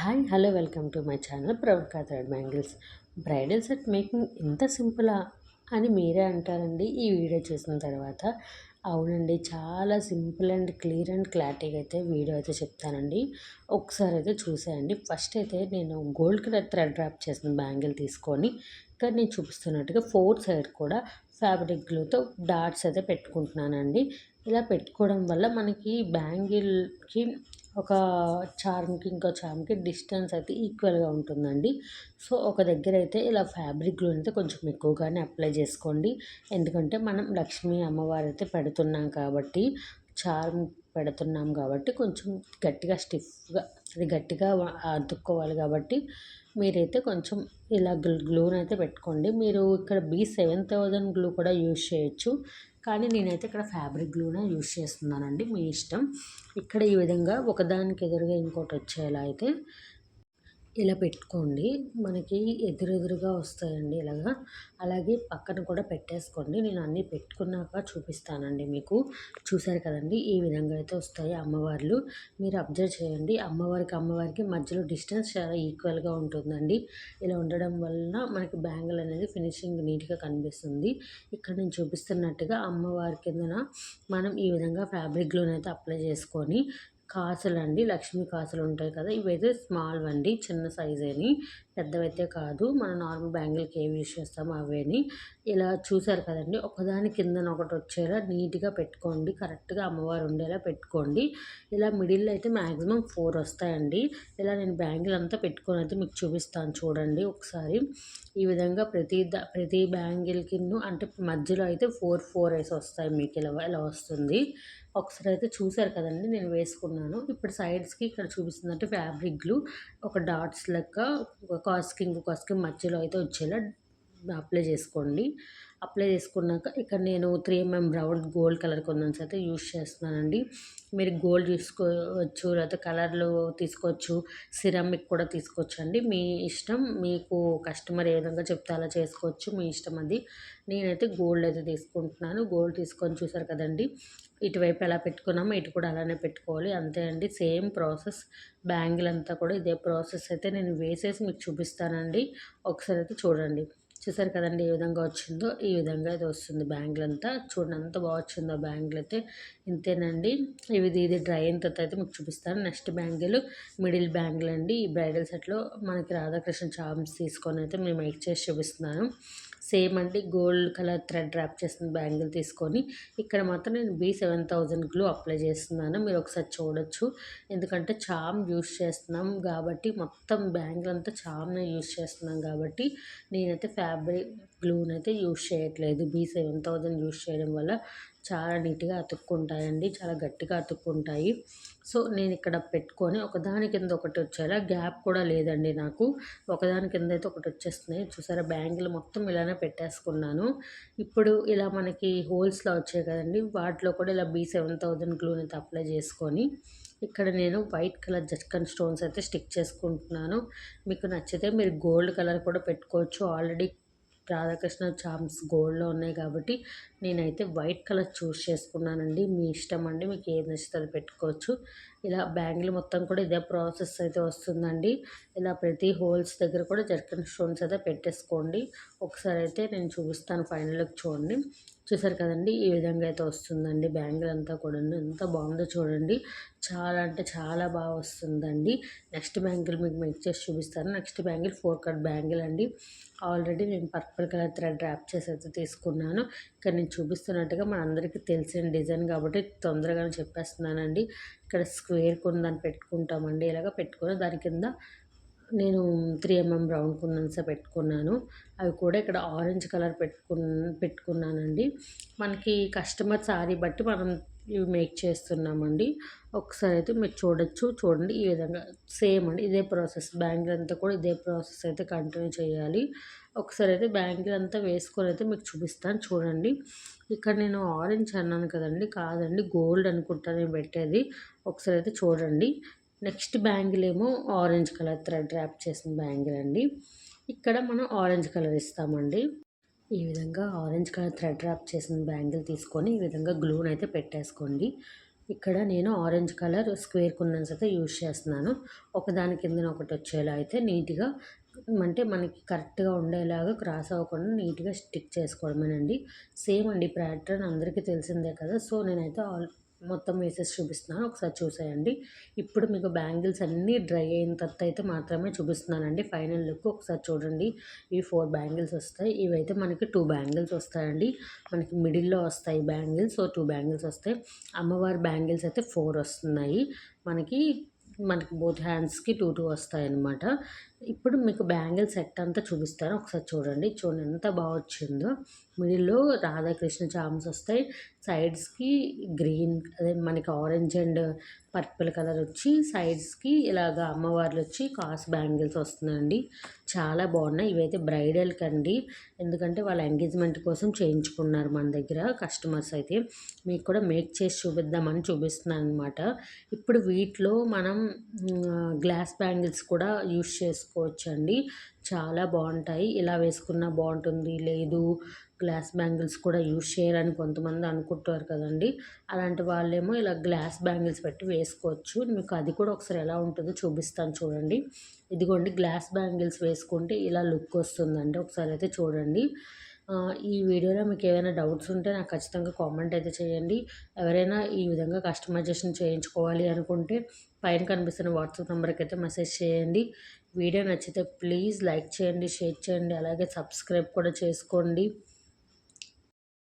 Hi hello welcome to my channel Pravalika thread bangles. Bridal set making ఇంత సింపులా అని మీరే అంటారండి ఈ వీడియో చూసిన తర్వాత. అవునండి, చాలా సింపుల్ అండ్ క్లియర్ అండ్ క్లారిటీగా అయితే వీడియో అయితే చెప్తానండి. ఒకసారి అయితే చూసేయండి. ఫస్ట్ అయితే నేను గోల్డ్ కలర్ థ్రెడ్ డ్రాప్ చేసిన బ్యాంగిల్ తీసుకొని ఇక్కడ నేను చూపిస్తున్నట్టుగా 4 సైడ్ కూడా ఫ్యాబ్రిక్ గ్లూతో డాట్స్ అయితే పెట్టుకుంటున్నానండి. ఇలా పెట్టుకోవడం వల్ల మనకి బ్యాంగిల్కి ఒక చార్మ్‌కి ఇంకో చార్మ్‌కి డిస్టెన్స్ అయితే ఈక్వల్‌గా ఉంటుందండి. సో, ఒక దగ్గర అయితే ఇలా ఫ్యాబ్రిక్ గ్లూ అయితే కొంచెం ఎక్కువగానే అప్లై చేసుకోండి. ఎందుకంటే మనం లక్ష్మీ అమ్మవారైతే పెడుతున్నాం కాబట్టి, చార్మ్ పెడుతున్నాం కాబట్టి కొంచెం గట్టిగా స్టిఫ్‌గా అది గట్టిగా అతుక్కోవాలి కాబట్టి మీరైతే కొంచెం ఇలా గ్లూనైతే పెట్టుకోండి. మీరు ఇక్కడ B7000 గ్లూ కూడా యూజ్ చేయొచ్చు. కానీ నేనైతే ఇక్కడ ఫ్యాబ్రిక్ గ్లూనే యూజ్ చేస్తున్నానండి. మీ ఇష్టం. ఇక్కడ ఈ విధంగా ఒకదానికి ఎదురుగా ఇంకోటి వచ్చేలా అయితే ఇలా పెట్టుకోండి. మనకి ఎదురెదురుగా వస్తాయండి ఇలాగా. అలాగే పక్కన కూడా పెట్టేసుకోండి. నేను అన్నీ పెట్టుకున్నాక చూపిస్తానండి మీకు. చూసారు కదండీ! ఈ విధంగా అయితే వస్తాయి అమ్మవార్లు. మీరు అబ్జర్వ్ చేయండి. అమ్మవారికి మధ్యలో డిస్టెన్స్ చాలా ఈక్వల్‌గా ఉంటుందండి. ఇలా ఉండడం వలన మనకి బ్యాంగిల్ అనేది ఫినిషింగ్ నీట్‌గా కనిపిస్తుంది. ఇక్కడ నేను చూపిస్తున్నట్టుగా అమ్మవారి కిందన మనం ఈ విధంగా ఫ్యాబ్రిక్ గ్లూనైతే అప్లై చేసుకొని కాసులండి, లక్ష్మీ కాసులు ఉంటాయి కదా! ఇవైతే స్మాల్‌వండి. చిన్న సైజేని. పెద్దవైతే కాదు. మనం నార్మల్ బ్యాంగిల్‌కి ఏవి యూజ్ చేస్తామో అవేని. ఇలా చూసారు కదండీ! ఒకదాని కిందన ఒకటి వచ్చేలా నీట్‌గా పెట్టుకోండి. కరెక్ట్‌గా అమ్మవారు ఉండేలా పెట్టుకోండి. ఇలా మిడిల్‌లో అయితే మాక్సిమం 4 వస్తాయండి. ఇలా నేను బ్యాంగిల్ అంతా పెట్టుకొని అయితే మీకు చూపిస్తాను చూడండి ఒకసారి. ఈ విధంగా ప్రతి బ్యాంగిల్‌కిను అంటే మధ్యలో అయితే 4 ఏసి వస్తాయి మీకు ఇలా వస్తుంది. ఒకసారి అయితే చూసారు కదండీ! నేను వేసుకున్నాను. ఇప్పుడు సైడ్స్‌కి ఇక్కడ చూపిస్తున్నట్టు ఫ్యాబ్రిక్ గ్లూ ఒక డాట్స్ లెక్క ఒక కాస్కి ఇంకో కాస్కి మధ్యలో అయితే వచ్చేలా అప్లై చేసుకోండి. అప్లై చేసుకున్నాక ఇక్కడ నేను 3 రౌండ్ గోల్డ్ కలర్ కుందన్స్ అయితే యూజ్ చేస్తున్నానండి. మీరు గోల్డ్ తీసుకోవచ్చు, లేకపోతే కలర్లు తీసుకోవచ్చు, సిరామిక్ కూడా తీసుకోవచ్చండి. మీ ఇష్టం. మీకు కస్టమర్ ఏ విధంగా చెప్తే అలా చేసుకోవచ్చు. మీ ఇష్టం అది. నేనైతే గోల్డ్ అయితే తీసుకుంటున్నాను. గోల్డ్ తీసుకొని చూసారు కదండీ! ఇటువైపు ఎలా పెట్టుకున్నామో ఇటు కూడా అలానే పెట్టుకోవాలి. అంతే అండి. Same process. బ్యాంగిల్ అంతా కూడా ఇదే ప్రాసెస్ అయితే నేను వేసేసి మీకు చూపిస్తానండి. ఒకసారి అయితే చూడండి. చూసారు కదండీ! ఏ విధంగా వచ్చిందో ఈ విధంగా అయితే వస్తుంది బ్యాంగిల్ అంతా. చూడండి ఎంత బాగా వచ్చిందో బ్యాంగిల్ అయితే. ఇంతేనండి. ఇది డ్రై అయిన తర్వాత అయితే మీకు చూపిస్తాను. నెక్స్ట్ బ్యాంగిల్ మిడిల్ బ్యాంగిల్ అండి. ఈ బ్రైడల్ సెట్‌లో మనకి రాధాకృష్ణ చార్మ్స్ తీసుకొని అయితే నేను మేక్ చేసి చూపిస్తున్నాను. సేమ్ అండి. గోల్డ్ కలర్ థ్రెడ్ ర్యాప్ చేసిన బ్యాంగిల్ తీసుకొని ఇక్కడ మాత్రం నేను B7000 గ్లూ అప్లై చేస్తున్నాను. మీరు ఒకసారి చూడొచ్చు. ఎందుకంటే చార్మ్ యూజ్ చేస్తున్నాం కాబట్టి మొత్తం బ్యాంగిల్ అంతా చార్మ్‌నే యూజ్ చేస్తున్నాం కాబట్టి నేనైతే ఫ్యాబ్రిక్ గ్లూనైతే యూజ్ చేయట్లేదు. B7000 యూజ్ చేయడం వల్ల చాలా నీట్‌గా అతుక్కుంటాయండి. చాలా గట్టిగా అతుక్కుంటాయి. సో, నేను ఇక్కడ పెట్టుకొని ఒకదాని కింద ఒకటి వచ్చేలా గ్యాప్ కూడా లేదండి నాకు. ఒకదాని కింద అయితే ఒకటి వచ్చేస్తున్నాయి. చూసారా బ్యాంగిల్ మొత్తం ఇలానే పెట్టేసుకున్నాను. ఇప్పుడు ఇలా మనకి హోల్స్‌లా వచ్చాయి కదండీ! వాటిలో కూడా ఇలా B7000 గ్లూనైతే అప్లై చేసుకొని ఇక్కడ నేను వైట్ కలర్ జర్కన్ స్టోన్స్ అయితే స్టిక్ చేసుకుంటున్నాను. మీకు నచ్చితే మీరు గోల్డ్ కలర్ కూడా పెట్టుకోవచ్చు. ఆల్రెడీ రాధాకృష్ణ చార్మ్స్ గోల్డ్‌లో ఉన్నాయి కాబట్టి నేనైతే వైట్ కలర్ చూస్ చేసుకున్నానండి. మీ ఇష్టం అండి. మీకు ఏది నచ్చితే అది పెట్టుకోవచ్చు. ఇలా బ్యాంగిల్ మొత్తం కూడా ఇదే ప్రాసెస్ అయితే వస్తుందండి. ఇలా ప్రతి హోల్స్ దగ్గర కూడా జర్కన్ స్టోన్స్ అయితే పెట్టేసుకోండి. ఒకసారి అయితే నేను చూపిస్తాను ఫైనల్ లుక్ చూడండి. చూసారు కదండీ! ఈ విధంగా అయితే వస్తుందండి బ్యాంగిల్ అంతా కూడాను. ఎంత బాగుందో చూడండి. చాలా అంటే చాలా బాగా వస్తుందండి. నెక్స్ట్ బ్యాంగిల్ మీకు మేక్ చేసి చూపిస్తాను. నెక్స్ట్ బ్యాంగిల్ 4 కట్ బ్యాంగిల్ అండి. ఆల్రెడీ నేను పర్పుల్ కలర్ థ్రెడ్ ర్యాప్ చేసి అయితే తీసుకున్నాను. ఇక్కడ నేను చూపిస్తున్నట్టుగా మనందరికీ తెలిసిన డిజైన్ కాబట్టి తొందరగానే చెప్పేస్తున్నానండి. ఇక్కడ స్క్వేర్ కుందన్ పెట్టుకుంటామండి. ఇలాగ పెట్టుకొని దాని కింద నేను 3 రౌండ్ కుందన్సే పెట్టుకున్నాను. అవి కూడా ఇక్కడ ఆరెంజ్ కలర్ పెట్టుకున్నానండి. మనకి కస్టమర్ సారీ బట్టి మనం ఇవి మేక్ చేస్తున్నామండి. ఒకసారి అయితే మీరు చూడొచ్చు. చూడండి ఈ విధంగా సేమ్ అండి. ఇదే ప్రాసెస్ బ్యాంగిల్ అంతా కూడా ఇదే ప్రాసెస్ అయితే కంటిన్యూ చేయాలి. ఒకసారి అయితే బ్యాంగిల్ అంతా వేసుకొని అయితే మీకు చూపిస్తాను చూడండి. ఇక్కడ నేను ఆరెంజ్ అన్నాను కదండీ! కాదండి గోల్డ్ అనుకుంటా నేను పెట్టేది. ఒకసారి అయితే చూడండి. నెక్స్ట్ బ్యాంగిల్ ఏమో ఆరెంజ్ కలర్ థ్రెడ్ ర్యాప్ చేసిన బ్యాంగిల్ అండి. ఇక్కడ మనం ఆరెంజ్ కలర్ ఇస్తామండి. ఈ విధంగా ఆరెంజ్ కలర్ థ్రెడ్ ర్యాప్ చేసిన బ్యాంగిల్ తీసుకొని ఈ విధంగా గ్లూనైతే పెట్టేసుకోండి. ఇక్కడ నేను ఆరెంజ్ కలర్ స్క్వేర్ కుందన్స్ అయితే యూజ్ చేస్తున్నాను. ఒకదాని కిందన ఒకటి వచ్చేలా అయితే నీట్‌గా అంటే మనకి కరెక్ట్‌గా ఉండేలాగా క్రాస్ అవ్వకుండా నీట్‌గా స్టిక్ చేసుకోవడమేనండి. సేమ్ అండి ప్యాటర్న్ అందరికీ తెలిసిందే కదా! సో, నేనైతే మొత్తం వేసేసి చూపిస్తున్నాను. ఒకసారి చూసేయండి. ఇప్పుడు మీకు బ్యాంగిల్స్ అన్నీ డ్రై అయిన తర్వాత అయితే మాత్రమే చూపిస్తున్నానండి. ఫైనల్ లుక్ ఒకసారి చూడండి. ఈ 4 బ్యాంగిల్స్ వస్తాయి. ఇవైతే మనకి 2 బ్యాంగిల్స్ వస్తాయండి. మనకి మిడిల్‌లో వస్తాయి బ్యాంగిల్స్. సో, 2 బ్యాంగిల్స్ వస్తాయి. అమ్మవారి బ్యాంగిల్స్ అయితే 4 వస్తున్నాయి. మనకి మనకి బోత్ హ్యాండ్స్‌కి 2 వస్తాయన్నమాట. ఇప్పుడు మీకు బ్యాంగిల్ సెట్ అంతా చూపిస్తాను. ఒకసారి చూడండి. చూడండి ఎంత బాగా వచ్చిందో. మిడిల్‌లో రాధాకృష్ణ చార్మ్స్ వస్తాయి. సైడ్స్‌కి గ్రీన్ అదే మనకి ఆరెంజ్ అండ్ పర్పుల్ కలర్ వచ్చి సైడ్స్‌కి ఇలాగ అమ్మవార్లు వచ్చి కాస్ బ్యాంగిల్స్ వస్తున్నాయండి. చాలా బాగున్నాయి. ఇవైతే బ్రైడల్‌కండి. ఎందుకంటే వాళ్ళ ఎంగేజ్‌మెంట్ కోసం చేయించుకున్నారు మన దగ్గర కస్టమర్స్ అయితే. మీకు కూడా మేక్ చేసి చూపిద్దామని చూపిస్తున్నాను అనమాట. ఇప్పుడు వీటిలో మనం గ్లాస్ బ్యాంగిల్స్ కూడా యూస్ చేసుకోవచ్చండి. చాలా బాగుంటాయి. ఇలా వేసుకున్నా బాగుంటుంది. లేదు గ్లాస్ బ్యాంగిల్స్ కూడా యూజ్ చేయరని కొంతమంది అనుకుంటారు కదండీ! అలాంటి వాళ్ళేమో ఇలా గ్లాస్ బ్యాంగిల్స్ పెట్టి వేసుకోవచ్చు. మీకు అది కూడా ఒకసారి ఎలా ఉంటుందో చూపిస్తాను చూడండి. ఇదిగోండి గ్లాస్ బ్యాంగిల్స్ వేసుకుంటే ఇలా లుక్ వస్తుందండి. ఒకసారి అయితే చూడండి. ఈ వీడియోలో మీకు ఏవైనా డౌట్స్ ఉంటే నాకు ఖచ్చితంగా కామెంట్ అయితే చేయండి. ఎవరైనా ఈ విధంగా కస్టమైజేషన్ చేయించుకోవాలి అనుకుంటే పైన కనిపిస్తున్న వాట్సాప్ నెంబర్కి అయితే మెసేజ్ చేయండి. వీడియో నచ్చితే ప్లీజ్ లైక్ చేయండి, షేర్ చేయండి, అలాగే సబ్స్క్రైబ్ కూడా చేసుకోండి.